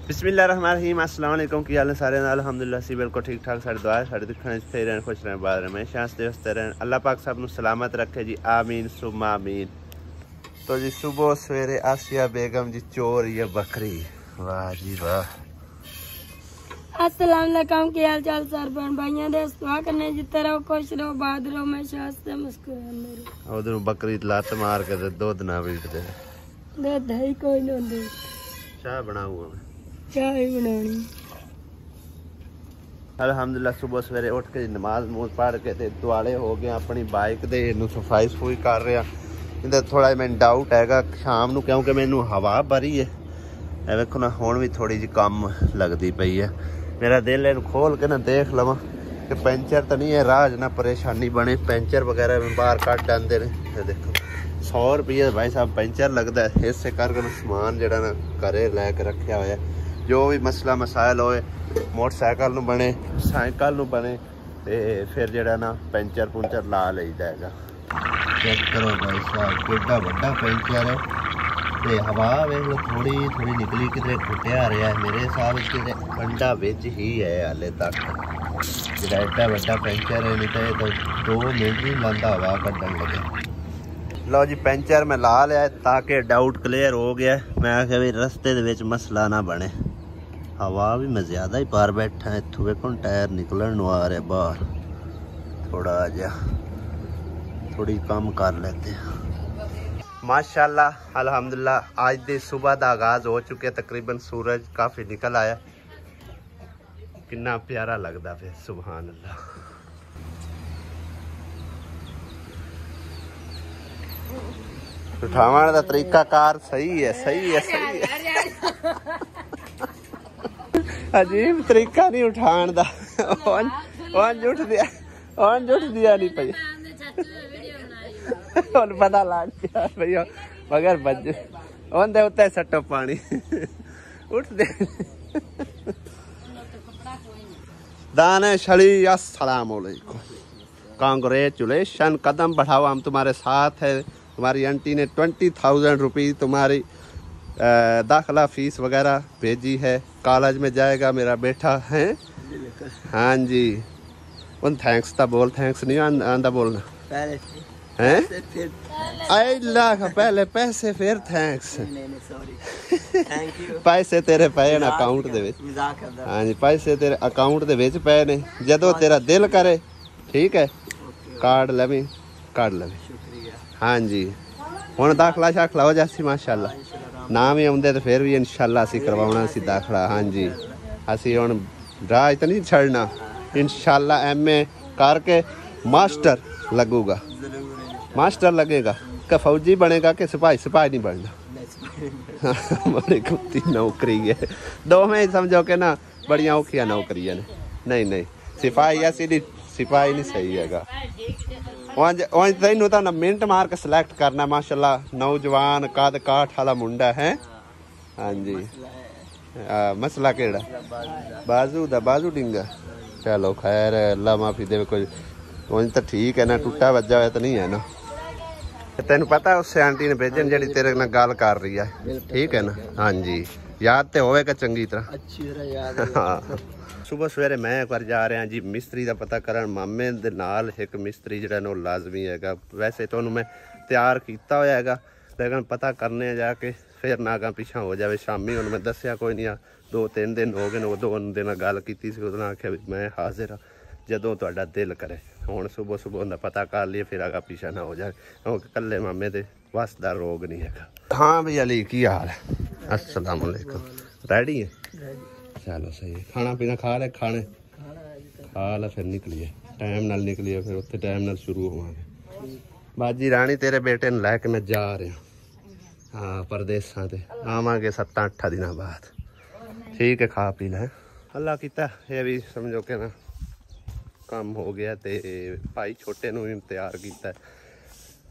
बिस्मिल्लाहिर्रहमानिर्रहीम अस्सलाम वालेकुम की हाल है सारे अल्हम्दुलिल्लाह सी बिल्कुल ठीक ठाक साड़ी दुआ है साड़ी दिखने थे रहन खुश रहें बाद में शांति हंसते रहें अल्लाह पाक सब नू सलामत रखे जी आमीन सुम्मा आमीन। तो जी सुबह सवेरे आसिया बेगम जी चोर ये बकरी वाह जी वाह। अस्सलाम वालेकुम की हाल चाल सर बहन भाइयों दे दुआ करने जिते रहो खुश रहो बाद रहो हमेशा हंसते मुस्कुराते रहो। उधर बकरी लात मार के दे दूध ना पीट दे दही कोई ना दे चाय बनाऊंगा मैं चाय बनानी। अल्हम्दुलिल्लाह सुबह सवेरे उठ के नमाज नमूज पढ़ के ते दुआले हो गए अपनी बाइक दे नू सफाई सफूई कर रहा इधर थोड़ा मैं डाउट हैगा शाम नू क्योंकि मैनू हवा बड़ी है ए वेखो ना हुण भी थोड़ी जी कम लगती पई है मेरा दिल इन खोल के ना देख लवा कि पेंचर तो नहीं है राज ना परेशानी बने पेंचर वगैरह में बाहर कट आते हैं। देखो 100 रुपये भाई साहब पेंचर लगता है इस करके समान जरा ना घरे लैके रखा हुआ जो भी मसला मसाइल होए मोटरसाइकिल नू बने साइकिल नू बने ते फिर जरा ना पेंचर पुंचर ला लईदा हैगा। चेक करो भाई साहब कितना बड़ा पेंचर है ते हवा वेख लो थोड़ी थोड़ी निकली किधरे टुटिया रहा है मेरे हिसाब से अंडा विच ही है हाले तक जो एडा बड़ा पेंचर है नहीं तो 2 मिनट नहीं लाता हवा कड्डन लगे। लो जी पेंचर मैं ला लिया ताकि डाउट क्लियर हो गया मैं आख्या भी रस्ते दे विच मसला ना बने हवा भी मैं ज़्यादा ही पार बैठा इतों वेखो टायर निकलन आ रहे बाहर थोड़ा जा थोड़ी कम कर लेते हैं। माशाल्लाह अल्हम्दुलिल्लाह आज दी सुबह का आगाज़ हो चुके तकरीबन सूरज काफ़ी निकल आया कितना प्यारा लगता फिर सुभान अल्लाह। उठावन का तरीका कार सही है सही है सही है अजीब तरीका नहीं उठान का जुट दिया नहीं पई पता लग गया भैया मगर बज ओंदे उत्ते सट्टो पानी उठ दे दाने छड़ी अस्सलाम वालेकुम कांग्रेचुलेशन कदम बढ़ाओ हम तुम्हारे साथ है। तुम्हारी आंटी ने 20,000 रुपये तुम्हारी दाखिला फीस वगैरह भेजी है कॉलेज में जाएगा मेरा बेटा है। हाँ जी उन थैंक्स था बोल थैंक्स नहीं आंदा बोलना हैं पहले पैसे फिर थैंक्स पैसे तेरे पे अकाउंट दे विच हाँ जी पैसे तेरे अकाउंट दे विच पे ने जदों तेरा दिल करे ठीक है कार्ड लवी हाँ जी हुण दाखला शाखला हो जासी माशाल्लाह ना भी आउंदे तो फिर भी इंशाल्लाह असीं करवाउणा सी दाखला। हाँ जी असीं हुण राज तो नहीं छड़ना इंशाल्लाह MA करके मास्टर लगूगा मास्टर लगेगा कि फौजी बनेगा कि सिपाही नहीं बनना बड़ी कुत्ती नौकरी है दो में ही समझो कि ना बड़िया औखिया नौकरियां ने नहीं सिपाही ऐसी नहीं सिपाही नहीं सही हैगा तेनू तो ना मिनट मार के सिलेक्ट करना माशाल्लाह नौजवान कद काठ वाला मुंडा है। हाँ जी मसला केड़ा बाजू डिंगा चलो खैर अल्लाह माफी दे कोई तो ठीक है ना टुटा वज्जा हुआ तो नहीं है ना तेन पता है उससे आंटी ने भेजन जी तेरे नाल गल कर रही है ठीक है ना। हाँ जी याद तो होगा चंगी तरह अच्छी तरह याद हाँ सुबह सवेरे मैं एक बार जा रहा जी मिस्त्री का पता करन मामे दे नाल एक मिस्त्री जिहड़ा नो लाजमी हैगा वैसे तो मैं तैयार किया होया हैगा लेकिन पता करने जाके फिर ना अगा पिछा हो जाए शामी हुण मैं दस्सिया कोई नहीं 2-3 दिन हो गए 2 दिन गल की उन्होंने आख्या भी मैं हाजिर हाँ जदों तुहाडा दिल करे हुण सुबह उनका पता कर लिए फिर आगा पीछा ना हो जाए क्योंकि कल्ले मामे दे वस दा रोग नहीं है। हाँ भैया अली की हाल है अस्सलाम वालेकुम रेडी है चलो सही है खाना पीना खा ले खाने खा ला फिर निकलिए टाइम नाल निकलिए फिर उत्थे टाइम नाल शुरू होवांगे। बाजी रानी तेरे बेटे ने लैके मैं जा रहा हाँ परदेसां ते आवांगे 7-8 दिनों बाद ठीक है खा पी लें अल्लाह कीता ये भी समझो कि ना काम हो गया ते भाई छोटे नूं भी तैयार किया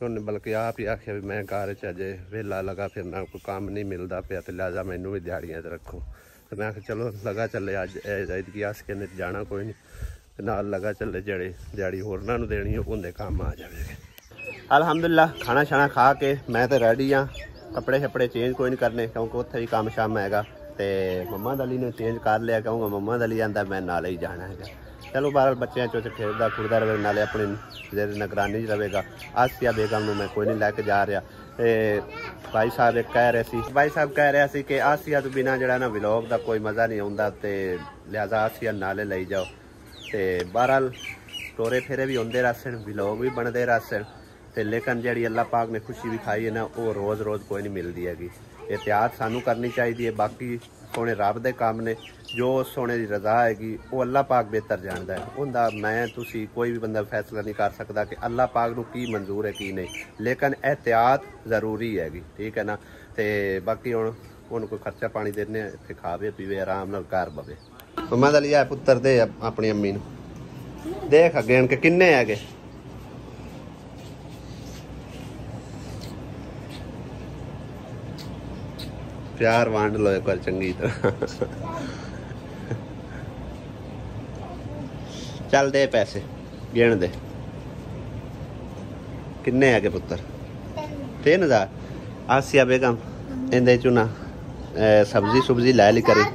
उन्हें बल्कि आप ही आख्या भी मैं घर च अजे वेला लगा फिर ना कोई काम नहीं मिलता पाया तो लिहाजा मैनू भी दिहाड़ियां रखो तो मैं आख्या चलो लगा चले अज की अस कहने जाना कोई नहीं नाल लगा चले जड़े दिहाड़ी होरनां नूं देनी उन्हें काम आ जाएगा। अल्हम्दुलिल्लाह खाना शाना खा के मैं तो रेडी हाँ कपड़े शपड़े चेंज कोई नहीं करने क्योंकि उत्थे भी काम शाम हैगा ਤੇ ਮੁਹੰਮਦ ਅਲੀ ਨੇ ਚੇਂਜ ਕਰ ਲਿਆ, ਕਹੂੰਗਾ ਮੁਹੰਮਦ ਅਲੀ ਆਂਦਾ ਮੈਂ ਨਾਲ ਹੀ ਜਾਣਾ ਹੈਗਾ। ਚਲੋ ਬਾਹਰ ਬੱਚਿਆਂ ਚੋਂ ਖੇਡਦਾ ਖੁਰਦਾ ਰਹੇ, ਨਾਲੇ ਆਪਣੀ ਜਿਹੜੀ ਨਿਗਰਾਨੀ 'ਚ ਰਹੇਗਾ। ਆਸਿਆ ਬੇਗਮ ਨੂੰ ਮੈਂ ਕੋਈ ਨਹੀਂ ਲੈ ਕੇ ਜਾ ਰਿਹਾ। ਤੇ ਭਾਈ ਸਾਹਿਬ ਕਹਿ ਰਿਹਾ ਸੀ ਕਿ ਆਸਿਆ ਤੋਂ ਬਿਨਾਂ ਜਿਹੜਾ ਨਾ ਵਲੌਗ ਦਾ ਕੋਈ ਮਜ਼ਾ ਨਹੀਂ ਆਉਂਦਾ, ਤੇ ਲਿਹਾਜ਼ਾ ਆਸਿਆ ਨਾਲੇ ਲਈ ਜਾਓ। ਤੇ ਬਹਰਹਾਲ ਟੋਰੇ ਫੇਰੇ ਵੀ ਹੁੰਦੇ ਰਹਿਣ, ਵਲੌਗ ਵੀ ਬਣਦੇ ਰਹਿਣ, ਤੇ ਲੇਕਿਨ ਜਿਹੜੀ ਅੱਲਾਹ ਪਾਕ ਨੇ ਖੁਸ਼ੀ ਵਿਖਾਈ ਹੈ ਨਾ, ਉਹ ਰੋਜ਼ ਰੋਜ਼ ਕੋਈ ਨਹੀਂ ਮਿਲਦੀ ਹੈਗੀ। एहतियात सानू करनी चाहिए। बाकी सोने रब दे काम ने, जो सोने की रजा हैगी वो अल्लाह पाक बेहतर जानता है। उनका मैं तुसी कोई भी बंदा फैसला नहीं कर सकता कि अल्लाह पाक नू की मंजूर है की नहीं, लेकिन एहतियात जरूरी हैगी, ठीक है ना। ते बाकी हुण कोई खर्चा पानी देने, इत्थे खावे पीवे आराम नाल घर बवे। मम्मा दा लिया पुत्तर दे अपनी अम्मी नू, देख अगे इनके किन्ने हैगे। प्यार वांड लो एक बार चंगी तरह। चल दे पैसे गिन दे, किन्ने है पुत्र? 3000। आसिया बेगम इंदे चू ना सब्जी सुब्जी लै ली करी।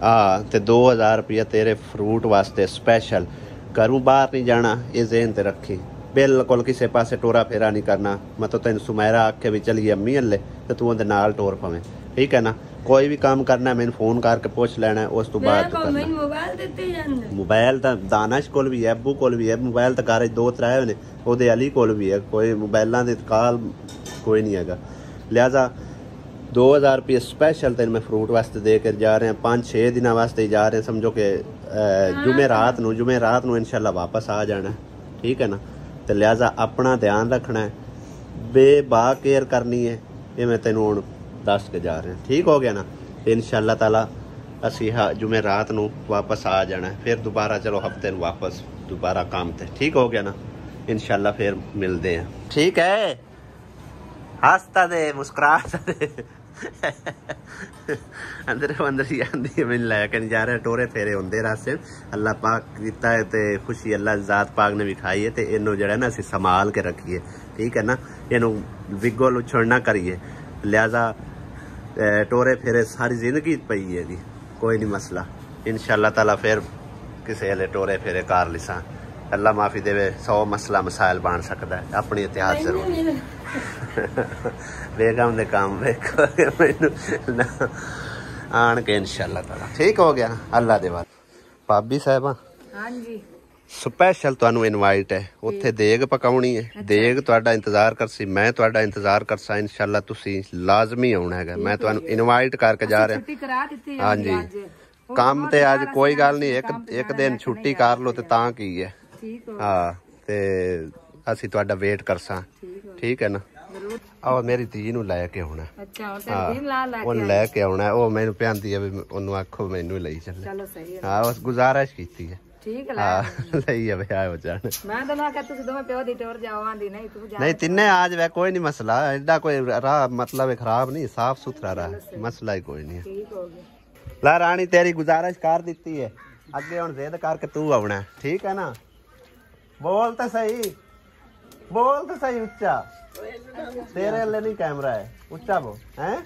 हाँ ते 2000 रुपया तेरे फ्रूट वास्ते स्पेशल। घरों बाहर नहीं जाना, ये ज़हन ते रखी। बिल्कुल किसी पासे टोरा फेरा नहीं करना। मैं तो तेन सुमैरा आखे भी चलिए अम्मी हले, तो तू उनके नाल टोर पवें, ठीक है ना। कोई भी काम करना है मैंने फोन करके पूछ लेना है, उस तो बाद मोबाइल तो दानिश कोल भी है, अब्बू कोल भी है मोबाइल, तो घर 2-3 ने, ओदे अली कोल भी है। कोई मोबाइलों की काल कोई नहीं है। लिहाजा 2000 रुपये स्पेशल तेन मैं फ्रूट वास्ते दे कर जा रहे हैं। 5-6 दिन वास्ते जा रहे हैं। समझो कि जुमे रात नू इंशाल्लाह वापस आ जाना है, ठीक है ना। तो लिहाजा अपना ध्यान रखना है, बेबा केयर करनी है। ये मैं तेन हुण दस के जा रहे हैं, ठीक हो गया ना। इंशाल्लाह ताला असी जुमे रात नू वापस आ जाना है, फिर दोबारा चलो हफ्ते नू वापस दोबारा काम ते, ठीक हो गया ना। इंशाल्लाह फिर मिलते हैं, ठीक है। हंसता दे मुस्कुराता दे। अंदर अंदर ही आंदी है, मैंने लैके नहीं जा रहे। टोरे फेरे होंदे रास्ते, अल्लाह पाक कीता है ते खुशी अल्लाह ज़ात पाक ने विखाई है। ते इनू जड़ा ना असी संभाल के रखिए, ठीक है ना। इनू विगो लुछड़ ना करिए। लिहाजा टोरे फेरे सारी जिंदगी पई है जी, कोई नहीं मसला। इंशाल्लाह ताला फिर किसी हले टोरे फेरे कार लिसा। अल्लाह माफ़ी देवे, 100 मसला मसाइल बन सकता है। अपनी इतिहास जरूर बेगम दे काम वेखो मैनू आन के इंशाल्लाह ताला ठीक हो गया। अल्लाह दे बाद भाभी साहबा हाँ जी स्पेशल तुहानू इनवाइट है, उत्थे देग पकाउणी है। देग तुहाडा इंतजार करसी, मैं तुहाडा इंतजार करसा। इंशाल्लाह तुसी लाजमी आउणा है। मैं तुहानू इनवाइट करके जा रहा। हाँ जी काम ते आज कोई गल नहीं, एक दिन छुट्टी कर लो ते तां की है। हाँ ते असी तुहाडा वेट करसा, ठीक है ना। आओ मेरी धी नू लैके आउणा। वो लैके आउणा, वो मैनू प्यांदी है भी ओनू आखो मैनू लई चले। हाँ बस गुजारिश कीती है, ठीक है सही है भाई आओ जाने। मैं तो ना कहता तुसी दोवें प्यो दी टोर जाओ आंदी नहीं तू जा नहीं तिन्ने आज वे कोई नहीं मसला एडा कोई राह मतलब खराब नहीं, साफ सुथरा रहा, मसला ही कोई नहीं है। ठीक हो गया। ला रानी तेरी गुजारिश कर दी है, अगे हुण जिद करके तू आउणा, ठीक है ना। बोल तो सही, बोल तो सही उच्चा, तेरे हले नहीं कैमरा है, उच्चा बोल हैं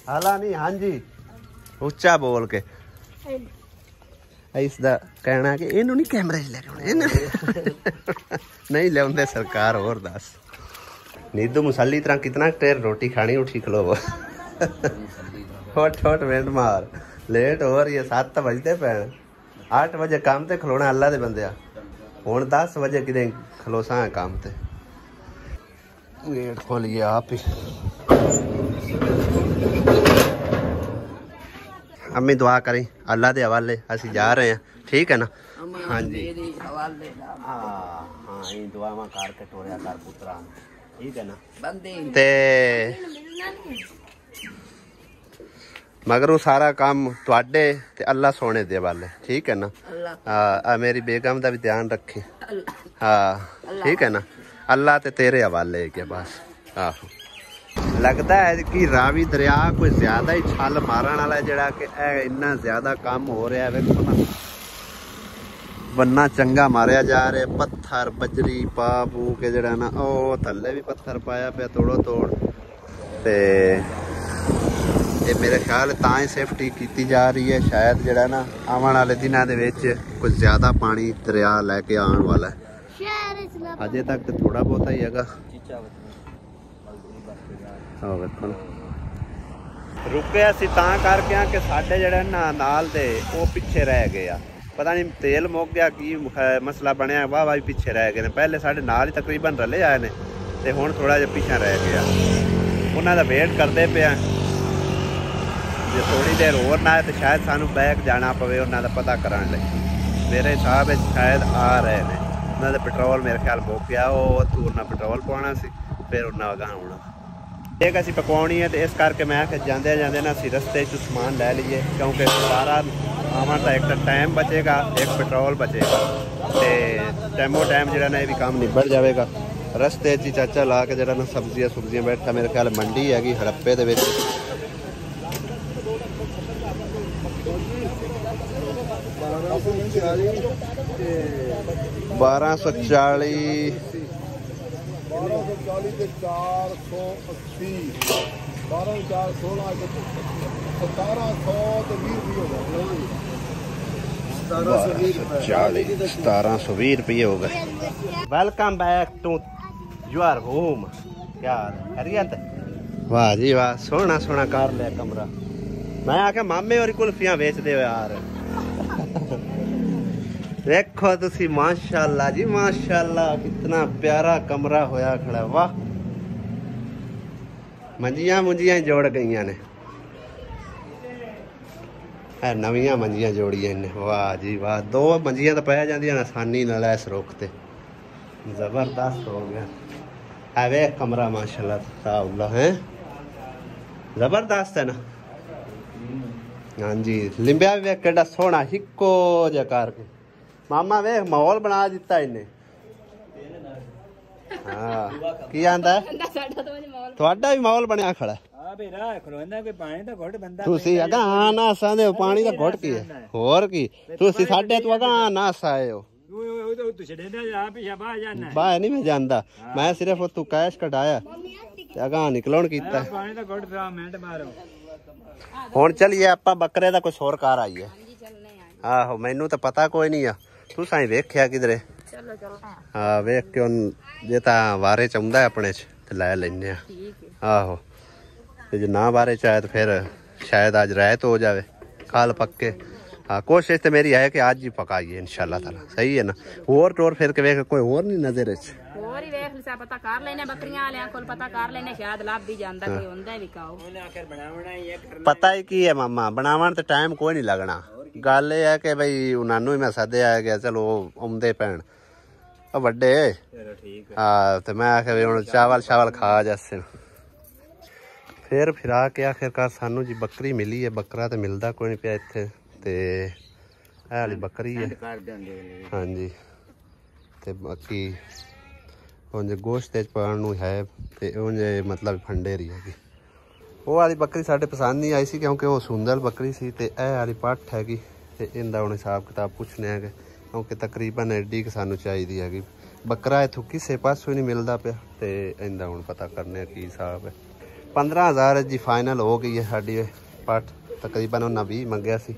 हाला नहीं। हाँ जी उच्चा बोल के इसदा कहना कि इनू नहीं कैमरे च ले नहीं लिया सरकार। और दस नीदू मुसली तरह कितना टेर रोटी खानी उठी खलो होट होट मिनट मार लेट हो रही है। 7 बजते पे 8 बजे काम ते खलोना अल्लाह दे बंदे हुण 10 बजे कि खलोसा है काम ते। गेट खोलिए आप ही। अम्मी दुआ करें अल्लाह के हवाले असी जा रहे हैं, ठीक है ना। हाँ जी हाँ दुआवां करके टोरिया कर पुत्रा, ठीक है ना। ते मगर वो सारा काम तुहाडे ते अल्लाह सोने दे हवाले, ठीक है ना। मेरी बेगम का भी ध्यान रखे। हाँ ठीक है ना, अल्लाह ते तेरे हवाले है के बस। आहो लगता है कि रावी दरिया कोई ज्यादा ही छल मारन वाला जड़ा कि इन्ना ज्यादा काम हो रहा है। वेखो ना बन्ना चंगा मारिया जा रहा है, पत्थर बजरी पा पू के जड़ा ना ओ थल्ले भी पत्थर पाया पे तोड़ो तोड़। ते ਇਹ ਮੇਰੇ ਖਿਆਲ ਤਾਂ ਹੀ ਸੇਫਟੀ ਕੀਤੀ ਜਾ ਰਹੀ ਹੈ। ਸ਼ਾਇਦ ਜਿਹੜਾ ਨਾ ਆਉਣ ਵਾਲੇ ਦਿਨਾਂ ਦੇ ਵਿੱਚ ਕੁਝ ਜ਼ਿਆਦਾ ਪਾਣੀ ਦਰਿਆ ਲੈ ਕੇ ਆਉਣ ਵਾਲਾ ਹੈ। ਅਜੇ ਤੱਕ ਤੇ ਥੋੜਾ ਬਹੁਤਾ ਹੀ ਹੈਗਾ। ਵੇਖੋ ਰੁਕੇ ਅਸੀਂ ਤਾਂ ਕਰਕੇ ਆ ਕਿ ਸਾਡੇ ਜਿਹੜੇ ਨਾਲ ਦੇ ਉਹ ਪਿੱਛੇ ਰਹਿ ਗਏ ਆ। ਪਤਾ ਨਹੀਂ ਤੇਲ ਮੁੱਕ ਗਿਆ ਕੀ ਮਸਲਾ ਬਣਿਆ, ਵਾਹ ਵਾਹ ਪਿੱਛੇ ਰਹਿ ਗਏ ਨੇ। ਪਹਿਲੇ ਸਾਡੇ ਨਾਲ ਹੀ ਤਕਰੀਬਨ ਰਲੇ ਆਏ ਨੇ ਤੇ ਹੁਣ ਥੋੜਾ ਜਿਹਾ ਪਿੱਛੇ ਰਹਿ ਗਿਆ। ਉਹਨਾਂ ਦਾ ਵੇਟ ਕਰਦੇ ਪਿਆ। ਜੇ ਥੋੜੀ ਦੇਰ ਹੋਰ ਨਾ ਆਏ ਤੇ ਸ਼ਾਇਦ ਸਾਨੂੰ ਬੈਕ ਜਾਣਾ ਪਵੇ ਉਹਨਾਂ ਦਾ ਪਤਾ ਕਰਨ ਲਈ। ਮੇਰੇ ਹਿਸਾਬ ਵਿੱਚ ਸ਼ਾਇਦ ਆ ਰਹੇ ਨੇ। ਉਹਨਾਂ ਦਾ ਪੈਟਰੋਲ ਮੇਰੇ ਖਿਆਲ ਮੁੱਕ ਗਿਆ। ਉਹ ਉੱਥੋਂ ਉਹਨਾਂ ਪੈਟਰੋਲ ਪਾਉਣਾ ਸੀ, ਫਿਰ ਉਹਨਾਂ ਅਗਾਂਹ ਆਉਣਾ। ਇੱਕ ਅਸੀਂ ਪਕਾਉਣੀ ਹੈ ਤੇ ਇਸ ਕਰਕੇ ਮੈਂ ਕਿ ਜਾਂਦੇ ਜਾਂਦੇ ਨਾ ਅਸੀਂ ਰਸਤੇ 'ਚ ਸਮਾਨ ਲੈ ਲਈਏ, ਕਿਉਂਕਿ ਸਾਰਾ ਆਉਣ ਦਾ ਇੱਕ ਤਾਂ ਟਾਈਮ ਬਚੇਗਾ, ਇੱਕ ਪੈਟਰੋਲ ਬਚੇਗਾ ਤੇ ਟਾਈਮੋ ਟਾਈਮ ਜਿਹੜਾ ਨਾ ਇਹ ਵੀ ਕੰਮ ਨਿਬੜ ਜਾਵੇਗਾ। ਰਸਤੇ 'ਚ ਚਾਚਾ ਲਾ ਕੇ ਜਿਹੜਾ ਨਾ ਸਬਜ਼ੀਆਂ ਸੁਬਜ਼ੀਆਂ ਬੈਠਾ। ਮੇਰੇ ਖਿਆਲ ਮੰਡੀ ਹੈਗੀ ਹੜੱਪੇ ਦੇ ਵਿੱਚ। ਬਾਰਾਂ ਸੌ 40 ਤੇ 480 12 1720 रुपये हो गए। Welcome back to your home. क्या खैरियत? वाह जी वाह, सोना सोना कर लिया कमरा। मैं आख्या मामे और कुल्फियां बेचते हो यार। देखो तुसी माशाल्लाह जी माशाल्लाह, कितना प्यारा कमरा होया खड़ा। वाह, मंजियां मुंजियां जोड़ गई ने, नवियां मंजियां जोड़ियां ने। वाह जी वाह, दो मंजियां तो पै जांदियां आसानी नाल इस रुख ते। जबरदस्त हो गया है वे कमरा माशाल्लाह है, जबरदस्त है ना। हाँ जी, लिंबिया भी वेख केड़ा सोहना हिक्को जिहा करके। मामा वे माहौल बना दिता इन्हें। हाँ की आंदा है ਤੁਹਾਡਾ ਵੀ ਮਾਹੌਲ ਬਣਿਆ ਖੜਾ। ਆ ਬੇ ਰਾਹ ਖਲੋਂਦਾ ਕੋਈ ਪਾਣੀ ਦਾ ਘੁੱਟ ਬੰਦਾ ਤੁਸੀਂ ਅਗਾ ਨਾ ਸਾਦੇ ਪਾਣੀ ਦਾ ਘੁੱਟ ਕੀ ਹੈ ਹੋਰ ਕੀ। ਤੁਸੀਂ ਸਾਡੇ ਤੋਂ ਅਗਾ ਨਾ ਸਾਏ ਹੋ। ਉਹ ਤੂੰ ਛੱਡੇਂਦਾ ਆ ਪਿਛਾ ਬਾਹਰ ਜਾਣਾ। ਬਾਹਰ ਨਹੀਂ ਮੈਂ ਜਾਂਦਾ, ਮੈਂ ਸਿਰਫ ਤੂੰ ਕੈਸ਼ ਕਢਾਇਆ ਤੇ ਅਗਾ ਨਿਕਲਣ ਕੀਤਾ। ਪਾਣੀ ਦਾ ਘੁੱਟ ਪਿਆ ਮਿੰਟ ਮਾਰੋ। ਹੁਣ ਚਲੀਏ ਆਪਾਂ ਬੱਕਰੇ ਦਾ ਕੁਛ ਹੋਰ ਕਾਰ ਆਈਏ। ਆਹੋ ਮੈਨੂੰ ਤਾਂ ਪਤਾ ਕੋਈ ਨਹੀਂ ਆ, ਤੁਸੀਂ ਵੇਖਿਆ ਕਿਧਰੇ? ਚਲੋ ਚਲੋ ਹਾਂ ਵੇਖ ਕੇ ਜੇ ਤਾਂ ਵਾਰੇ ਚ ਆਉਂਦਾ ਆਪਣੇ ਚ ਤੇ ਲੈ ਲੈਨੇ ਆ। ਆਹੋ ਤੇ ਜੇ ਨਾ ਬਾਰੇ ਚ ਆਇਆ ਤਾਂ ਫਿਰ ਸ਼ਾਇਦ ਅੱਜ ਰਹਿਤ ਹੋ ਜਾਵੇ ਕੱਲ ਪੱਕੇ। हाँ कोशिश तो मेरी है कि आज ही पकाइए इंशाल्लाह ताला। सही है ना। और टोर फिर के वेख कोई और नहीं नजर और ही वेख लिसा पता कर लेने बकरियां वाले कोल पता कर लेने शायद लाभ भी जानदा कोई हुंदा भी काओ। ओने आखिर बनावना ही है करना। पता ही की है मामा, बनावन ते टाइम कोई नहीं लगना। गल ये है कि भाई उन्हां नु ही मैं सद्या है कि चलो आउंदे पैण ओ वड्डे। चलो ठीक है। हां ते मैं आखे हुन चावल शावल खा जैसे फिर फिरा के आखिरकार सानू जी बकरी मिली है। बकरा तो मिलदा कोई नहीं पिया इत्थे ते ਇਹ ਵਾਲੀ ਬੱਕਰੀ ਹੈ। ਹਾਂਜੀ ਤੇ ਬਾਕੀ ਉਂਝ ਗੋਸ਼ਤ ਤੇ ਪਾਉਣ ਨੂੰ ਹੈ ਤੇ ਉਂਝ ਮਤਲਬ ਫੰਡੇਰੀ ਹੈਗੀ। ਉਹ ਵਾਲੀ ਬੱਕਰੀ ਸਾਡੇ ਪਸੰਦ ਨਹੀਂ ਆਈ ਸੀ ਕਿਉਂਕਿ ਉਹ ਸੁੰਦਰ ਬੱਕਰੀ ਸੀ ਤੇ ਇਹ ਵਾਲੀ ਪੱਠ ਹੈਗੀ ਤੇ ਇਹਦਾ ਹੁਣ ਹਿਸਾਬ ਕਿਤਾਬ ਪੁੱਛਣੇ ਹੈਗੇ ਕਿਉਂਕਿ ਤਕਰੀਬਨ ਐਡੀ ਕਿ ਸਾਨੂੰ ਚਾਹੀਦੀ ਹੈਗੀ। ਬੱਕਰਾ ਇੱਥੋਂ ਕਿਸੇ ਪਾਸੋਂ ਨਹੀਂ ਮਿਲਦਾ ਪਿਆ ਤੇ ਇਹਦਾ ਹੁਣ ਪਤਾ ਕਰਨੇ ਕੀ ਹਿਸਾਬ ਹੈ। 15,000 ਜੀ ਫਾਈਨਲ ਹੋ ਗਈ ਹੈ ਸਾਡੀ ਪੱਠ। ਤਕਰੀਬਨ ਉਹਨਾਂ 20 ਮੰਗਿਆ ਸੀ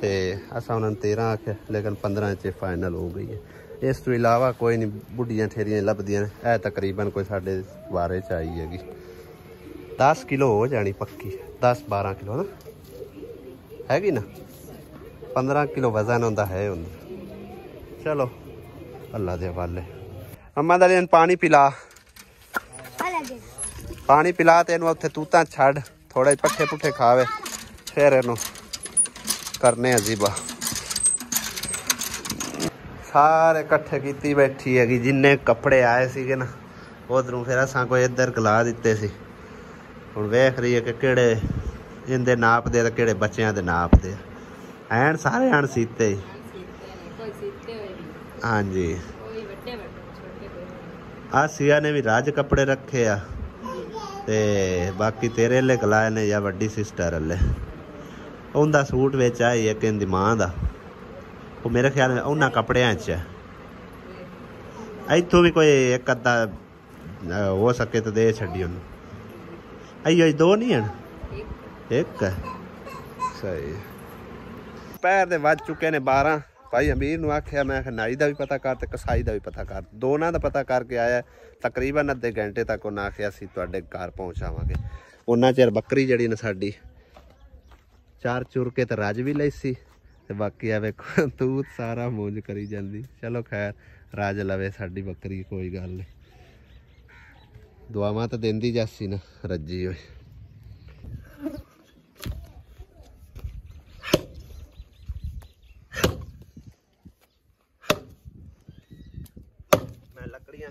ਤੇ ਅਸਾਂ ਉਹਨਾਂ ਨੂੰ 13 ਆਖਿਆ ਲੇਕਿਨ 15 ਚ ਫਾਈਨਲ ਹੋ ਗਈ ਹੈ। ਇਸ ਤੋਂ ਇਲਾਵਾ ਕੋਈ ਨਹੀਂ ਬੁੱਢੀਆਂ ਠੇਰੀਆਂ ਲੱਭਦੀਆਂ ਨੇ। ਇਹ ਤਕਰੀਬਨ ਕੋਈ ਸਾਡੇ ਬਾਰੇ ਚ ਆਈ ਹੈਗੀ 10 ਕਿਲੋ ਹੋ ਜਾਣੀ ਪੱਕੀ। 10-12 ਕਿਲੋ ਨਾ ਹੈਗੀ ਨਾ। 15 ਕਿਲੋ ਵਜ਼ਨ ਹੁੰਦਾ ਹੈ ਉਹਦਾ। ਚਲੋ ਅੱਲਾ ਦੇ ਹਵਾਲੇ। ਅੰਮਾ ਦਾ ਲੈਣ ਪਾਣੀ ਪਿਲਾ, ਪਾਣੀ ਪਿਲਾ ਤੇ ਇਹਨੂੰ ਉੱਥੇ ਤੂਤਾਂ ਛੱਡ ਥੋੜਾ ਜਿਹਾ ਪੱਠੇ ਪੁੱਠੇ ਖਾਵੇ ਫਿਰ ਇਹਨੂੰ करने अजीबा। सारे कट्ठे की बैठी हैगी जिन्ने कपड़े आए थे ना उधरों फिर असा कोई इधर गला दिते सी। हुण वेख रही है कि किहड़े इहदे नाप दे ते किहड़े बच्चों दे नाप दे ऐन सारे अण सीते। हाँ जी आ सिया ने भी राज कपड़े रखे आ ते बाकी तेरे ले गलाए ने या वड्डी सिस्टर अल्ले उनका सूट विच आई एक इहदी मां दा। वो मेरे ख्याल में उन्हां कपड़ियां च है। इत्थों भी कोई एक अद्धा हो सके तो दे छड्डी उन्हें। अयो दो नहीं हैं ਇੱਕ ਹੈ ਸਹੀ। ਪੈਰ ਦੇ ਵੱਜ ਚੁੱਕੇ ਨੇ 12। ਭਾਈ ਅਮੀਰ ਨੂੰ ਆਖਿਆ ਮੈਂ ਨਾਈ ਦਾ ਵੀ ਪਤਾ ਕਰ ਤੇ ਕਸਾਈ ਦਾ ਵੀ ਪਤਾ ਕਰ, ਦੋਨਾਂ ਦਾ ਪਤਾ ਕਰਕੇ ਆਇਆ। ਤਕਰੀਬਨ ਅੱਧੇ ਘੰਟੇ ਤੱਕ ਉਹਨਾਂ ਆਖਿਆ ਅਸੀਂ ਤੁਹਾਡੇ ਘਰ ਪਹੁੰਚਾਵਾਂਗੇ। ਉਹਨਾਂ ਚਿਰ ਬੱਕਰੀ ਜਿਹੜੀ ਨਾ ਸਾਡੀ ਚਾਰ ਚੁਰ ਕੇ ਤੇ ਰੱਜ ਵੀ ਲਈ ਸੀ ਤੇ ਬਾਕੀ ਆ ਵੇਖੋ ਤੂਤ ਸਾਰਾ ਮੂੰਜ ਕਰੀ ਜਾਂਦੀ। ਚਲੋ ਖੈਰ ਰੱਜ ਲਵੇ ਸਾਡੀ ਬੱਕਰੀ, ਕੋਈ ਗੱਲ ਨਹੀਂ। ਦੁਆਵਾਂ ਤਾਂ ਦਿੰਦੀ ਜਾਸੀ ਨਾ ਰੱਜੀ ਹੋਏ। ਮੈਂ ਲੱਕੜੀਆਂ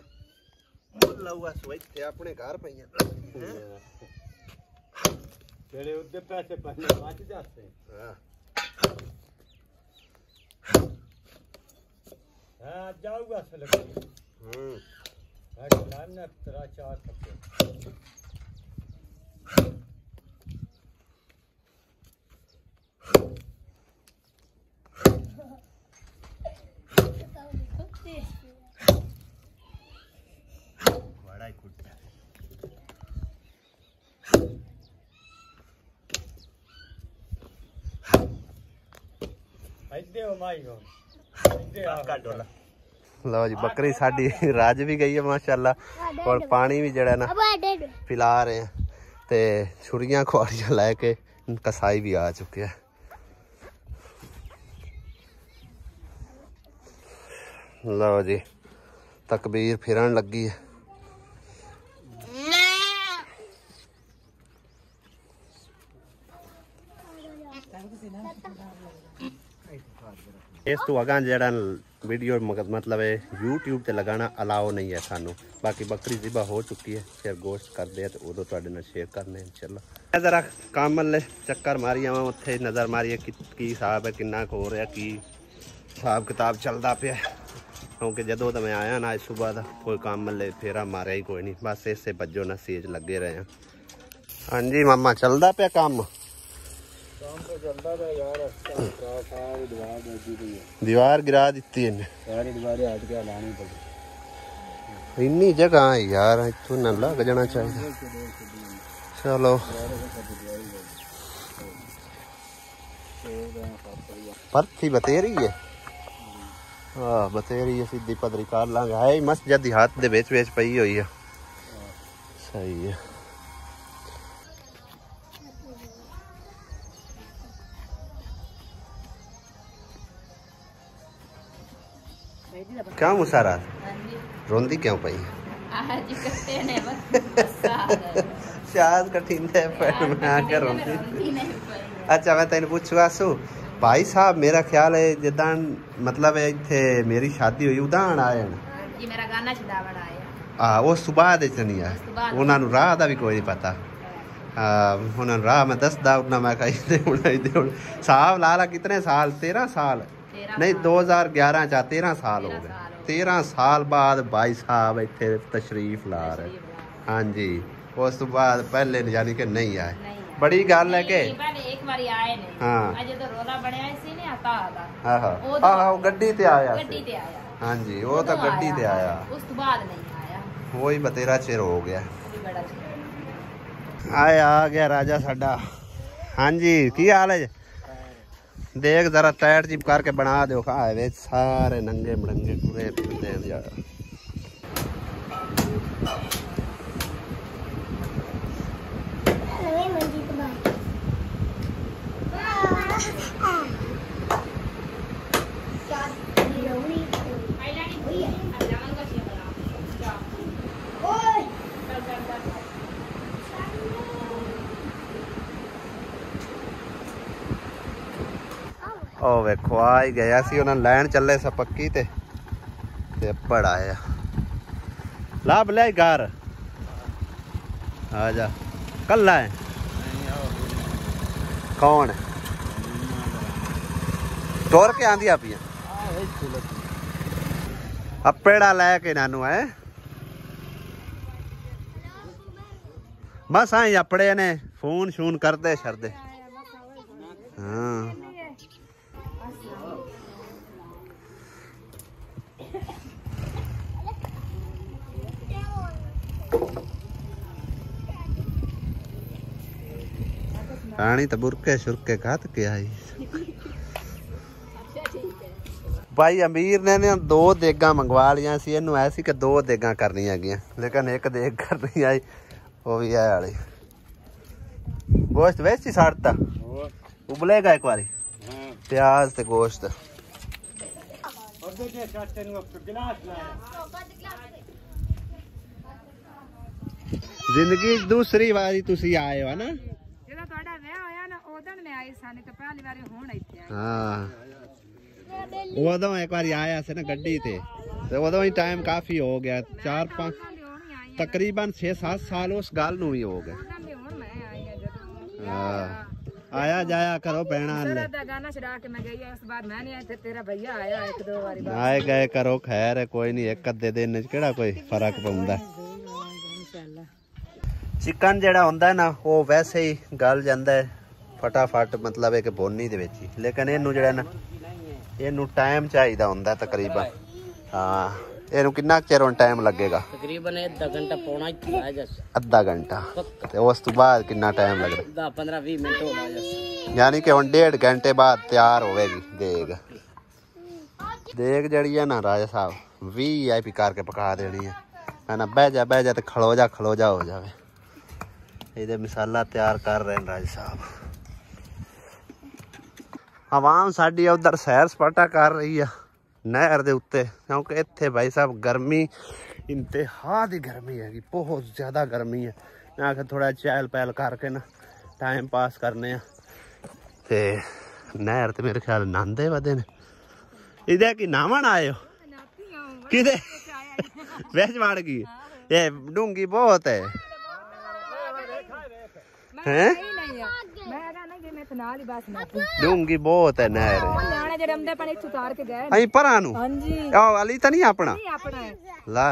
ਲਾਊਗਾ ਸੋਇਤੇ ਆਪਣੇ ਘਰ ਪਈਆਂ ਤੇਰੇ ਉੱਤੇ ਪੈਸੇ ਪਾਣੇ ਮੱਚ ਜਾਂਦੇ। ਹਾਂ ਹਾਂ ਜਾਊਗਾ ਸਲਕ। ਲਾਨਾ ਤੇਰਾ ਚਾਰ ਕੱਪੇ ਬੜਾ ਹੀ ਕੁੱਟਿਆ। ਇੱਥੇ ਉਹ ਮਾਈ ਗੋ ਇੱਥੇ ਆ ਡੋਲਾ। ਲਓ ਜੀ ਬੱਕਰੀ ਸਾਡੀ ਰੱਜ ਵੀ ਗਈ ਹੈ ਮਾਸ਼ਾਅੱਲਾ। ਔਰ ਪਾਣੀ ਵੀ ਜਿਹੜਾ ਨਾ ਪਿਲਾ ਰਹੇ ਆ ਤੇ ਛੁਰੀਆਂ ਖੁਆਰੀਆਂ ਲੈ ਕੇ ਕਸਾਈ ਵੀ ਆ ਚੁੱਕਿਆ। ਲਓ ਜੀ ਤਕਬੀਰ ਫਿਰਨ ਲੱਗੀ ਹੈ। ਇਸ ਤੋਂ ਅਗਾਂ ਜਿਹੜਾ ਵੀਡੀਓ मतलब है YouTube ਤੇ ਲਗਾਣਾ ਅਲਾਓ ਨਹੀਂ ਹੈ ਸਾਨੂੰ। ਬਾਕੀ ਬੱਕਰੀ ਜ਼ਿਬਾ ਹੋ ਚੁੱਕੀ ਹੈ, ਫਿਰ ਗੋਸ਼ਤ ਕਰਦੇ ਆ ਤੇ ਉਦੋਂ ਤੁਹਾਡੇ ਨਾਲ ਸ਼ੇਅਰ ਕਰਨੇ ਇਨਸ਼ਾਅੱਲਾ। ਜ਼ਰਾ ਕੰਮ ਲੈ ਚੱਕਰ ਮਾਰੀ ਆਵਾਂ ਉੱਥੇ, ਨਜ਼ਰ ਮਾਰੀਏ ਕੀ ਹਿਸਾਬ ਹੈ, ਕਿੰਨਾ ਕੁ ਹੋ ਰਿਹਾ, ਕੀ ਹਿਸਾਬ ਕਿਤਾਬ ਚੱਲਦਾ ਪਿਆ। ਕਿਉਂਕਿ ਜਦੋਂ ਤਾਂ ਮੈਂ ਆਇਆ ਨਾ ਅੱਜ ਸਵੇਰ ਦਾ ਕੋਈ ਕੰਮ ਲੈ ਫੇਰਾ ਮਾਰਿਆ ਹੀ ਕੋਈ ਨਹੀਂ, ਬਸ ਇਸੇ ਭੱਜੋ ਨੱਸੀ 'ਚ ਲੱਗੇ ਰਹੇ ਹਾਂ। ਹਾਂਜੀ ਮਾਮਾ ਚੱਲਦਾ ਪਿਆ ਕੰਮ? दीवार गिरा दी इन्नी जगह है यार, इतों ना लग जाना चाहिए। चलो परथी बतेरी है। हाँ बतेरी है, सीधी पदरी कर लांगे। है मस्जिद दी हाथ दे विच विच पई हुई है। सही है। क्या मुसारा रोंदी क्यों पई? शायद कठिन है पर मैं आकर रोंदी। अच्छा मैं तेन पूछूगा सु भाई साहब, मेरा ख्याल है जिदा मतलब इत्थे मेरी शादी हुई उदान आए जी, मेरा गाना छदावण आया। उस सुबह दे नहीं आए, उन्होंने राह का भी कोई नहीं पता। उन्होंने राह मैं दसदा उन्ना मैं कही साहब लाला कितने साल? 13 साल नहीं 2011 चा 13 साल हो गए। 13 साल बाद भाई साहब इतने तशरीफ ला रहे। हाँ जी, उस तो बाद पहले यानी कि नहीं आए। बड़ी गल है कि एक बार आए ने। हाँ अजे तो रोला बनया सी ने आता आदा। हां हां गड्डी ते आया। गड्डी ते आया। हाँ जी वो तो गड्डी ते आया, उस तो बाद नहीं आया। वही बतेरा चिर हो गया। बड़ा आए आ गया राजा साडा। हाँ जी की हाल है? देख जरा टाइट चिप करके बना दो। वे सारे नंगे मड़ंगे पूरे फिरते हैं यार। ओ वेखो आ ही गया सी, उन्हें लैन चले सा पक्की ते बड़ा आया। लाभ ले घर आ जा। कल्ला है? कौन है? टोर के आंदी आप अपेड़ा लैके नानू है बस। आई अपड़े ने फोन शून करते शरदे। हाँ ਖਾਣੀ ਤਾਂ ਬੁਰਕੇ ਸ਼ੁਰਕੇ ਖਾਤ ਕੇ ਆਈ ਭਾਈ ਅਮੀਰ ਨੇ 2 ਦੇਗਾਂ ਮੰਗਵਾ ਲੀਆਂ ਸੀ ਇਹਨੂੰ ਐ ਸੀ ਕਿ 2 ਦੇਗਾਂ ਕਰਨੀਆਂ ਹੈਗੀਆਂ ਲੇਕਿਨ 1 ਦੇਗ ਕਰਨੀ ਆਈ ਉਹ ਵੀ ਐ ਵਾਲੀ ਗੋਸ਼ਤ ਵੇਚੀ ਸਾੜਤਾ ਉਬਲੇਗਾ ਇੱਕ ਵਾਰੀ ਪਿਆਜ਼ ਤੇ ਗੋਸ਼ਤ ਉਹਦੇ ਦੇ ਚਾਚੇ ਨੂੰ ਗਿਲਾਸ ਲਾਇਆ ਜ਼ਿੰਦਗੀ 'ਚ ਦੂਸਰੀ ਵਾਰੀ ਤੁਸੀਂ ਆਏ ਹੋ ਨਾ ਜਦੋਂ ਤੁਹਾਡਾ ਵਿਆਹ ਹੋਇਆ ਨਾ ਉਦੋਂ ਮੈਂ ਆਈ ਸਾਂ ਤੇ ਪਹਿਲੀ ਵਾਰੀ ਹੁਣ ਇੱਥੇ ਆਈ ਹਾਂ ਉਦੋਂ ਇੱਕ ਵਾਰੀ ਆਇਆ ਸੀ ਨਾ ਗੱਡੀ ਤੇ ਉਦੋਂ ਹੀ ਟਾਈਮ ਕਾਫੀ ਹੋ ਗਿਆ 4-5 ਤਕਰੀਬਨ 6-7 ਸਾਲ ਉਸ ਗੱਲ ਨੂੰ ਵੀ ਹੋ ਗਏ ਹੁਣ ਮੈਂ ਆਈ ਆ ਜਦੋਂ ਹਾਂ ਆਇਆ ਜਾਇਆ ਕਰੋ ਪੈਣਾ ਸਰਾ ਦਾ ਗਾਣਾ ਛੜਾ ਕੇ ਮੈਂ ਗਈ ਉਸ ਬਾਅਦ ਮੈਂ ਨਹੀਂ ਆਈ ਤੇ ਤੇਰਾ ਭਈਆ ਆਇਆ 1-2 ਵਾਰੀ ਬਾਅਦ ਆਏ ਗਏ ਕਰੋ ਖੈਰ ਹੈ ਕੋਈ ਨਹੀਂ ਇੱਕ ਅੱਧੇ ਦਿਨ ਚ ਕਿਹੜਾ ਕੋਈ ਫਰਕ ਪੈਂਦਾ ਇਨਸ਼ਾਅੱਲਾ ਚਿਕਨ ਜਿਹੜਾ ਹੁੰਦਾ ਨਾ ਉਹ ਵੈਸੇ ਹੀ ਗਲ ਜਾਂਦਾ ਹੈ ਫਟਾਫਟ ਮਤਲਬ ਹੈ ਕਿ ਬੋਨੀ ਦੇ ਵਿੱਚ ਹੀ ਲੇਕਿਨ ਇਹਨੂੰ ਜਿਹੜਾ ਨਾ ਇਹਨੂੰ ਟਾਈਮ ਚਾਹੀਦਾ ਹੁੰਦਾ ਤਕਰੀਬਨ ਹਾਂ ਇਹਨੂੰ ਕਿੰਨਾ ਚਿਰ ਹੁਣ ਟਾਈਮ ਲੱਗੇਗਾ तकरीबन आधा घंटा पौना ਅੱਧਾ ਘੰਟਾ ਤੇ ਉਸ ਤੋਂ ਬਾਅਦ ਕਿੰਨਾ ਟਾਈਮ ਲੱਗਦਾ 10-15-20 मिनट हो ਯਾਨੀ ਕਿ ਹੁਣ 1.5 ਘੰਟੇ ਬਾਅਦ ਤਿਆਰ ਹੋਵੇਗੀ ਦੇਗ ਦੇਗ ਜਿਹੜੀ ਹੈ ਨਾ ਰਾਜਾ ਸਾਹਿਬ VIP ਕਰਕੇ ਪਕਾ ਦੇਣੀ ਹੈ ਨਾ ਬਹਿ ਜਾ ਤੇ ਖਲੋ ਜਾ ਹੋ ਜਾਵੇ ਇਹਦੇ ਮਸਾਲਾ ਤਿਆਰ ਕਰ ਰਹੇ ਨੇ ਰਾਜਾ ਸਾਹਿਬ ਆਵਾਮ ਸਾਡੀ ਉਧਰ ਸੈਰ ਸਪਾਟਾ ਕਰ ਰਹੀ ਆ ਨਹਿਰ ਦੇ ਉੱਤੇ ਕਿਉਂਕਿ ਇੱਥੇ ਭਾਈ ਸਾਹਿਬ ਗਰਮੀ ਇੰਤਹਾ ਦੀ ਗਰਮੀ ਹੈਗੀ ਬਹੁਤ ਜ਼ਿਆਦਾ ਗਰਮੀ ਹੈ ਮੈਂ ਆਖਿਆ ਥੋੜਾ ਚਹਿਲ ਪਹਿਲ ਕਰਕੇ ਨਾ ਟਾਈਮ ਪਾਸ ਕਰਨੇ ਆ ਤੇ ਨਹਿਰ ਤੇ ਮੇਰੇ ਖਿਆਲ ਨਾਂਦੇ ਵਦੇ ਨੇ ਇਹਦੇ ਕੀ ਨਾਵਣ ਆਏ ਹੋ ਕਿਤੇ ਵਿੱਚ ਵੜ ਗਈ ਇਹ ਡੂੰਗੀ ਬਹੁਤ ਹੈ हैं डूंगी बहुत है नहर अई परा नु अली तो नहीं अपना ला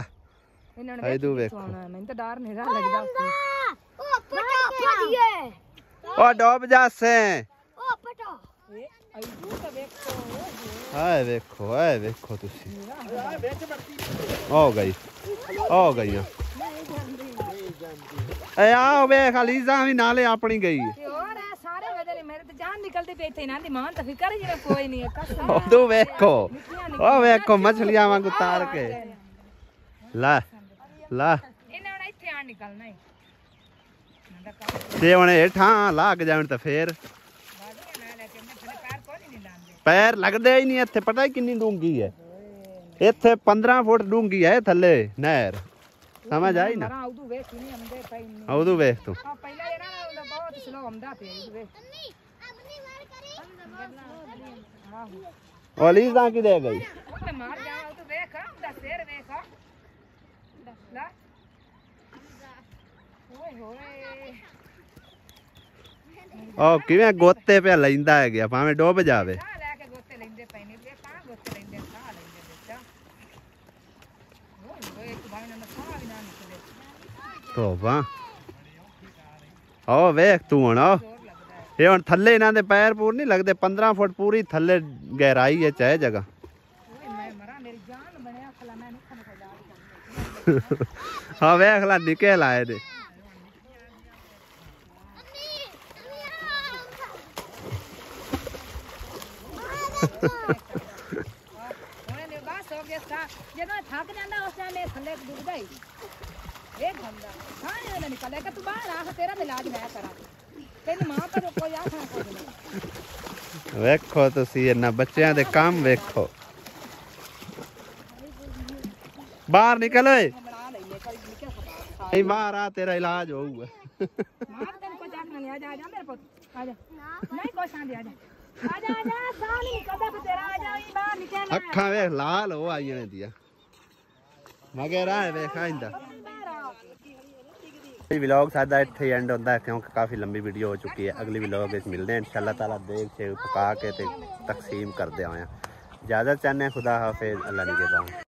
इदू वेखो ओ डूब जासे हाय वेखो तुसी हो गई आओ वेख अलीजा भी नाले अपनी गई वेखो मछलियां वांगू तार के ला ते हुणे हेठां लाग जाण ते फिर पैर लगदे ही नहीं इत्थे पता ही किन्नी डूंगी है इत्थे 15 फुट डूंगी है थल्ले नहर समझ आई ना उदू वेख तू अलीजा की दे गई ओ किवें गोते पे लैंदा है गया भावें डुब जावे तोबा ओ वेख तू हुण ये हुण थल्ले इन्हां दे पैर पूर नहीं लगदे 15 फुट पूरी थल्ले गहराई है चाहे जगह हाँ वेख ला निकल आए दे वेखो तुसी इन्हां बच्चियां दे काम वेखो बाहर निकल ओए बाहर आ तेरा इलाज होऊगा अखा वेख लाल हो आई ने दिया मगर आ वेख आइंदा व्लॉग सादा इत्थे एंड होंदा है क्योंकि काफ़ी लंबी वीडियो हो चुकी है अगली व्लॉग मिलते हैं इंशाल्लाह ताला देख से पका के तकसीम करते आए इजाज़त चाहते हैं खुदा हाफिज़ अल्लाह निगहबान।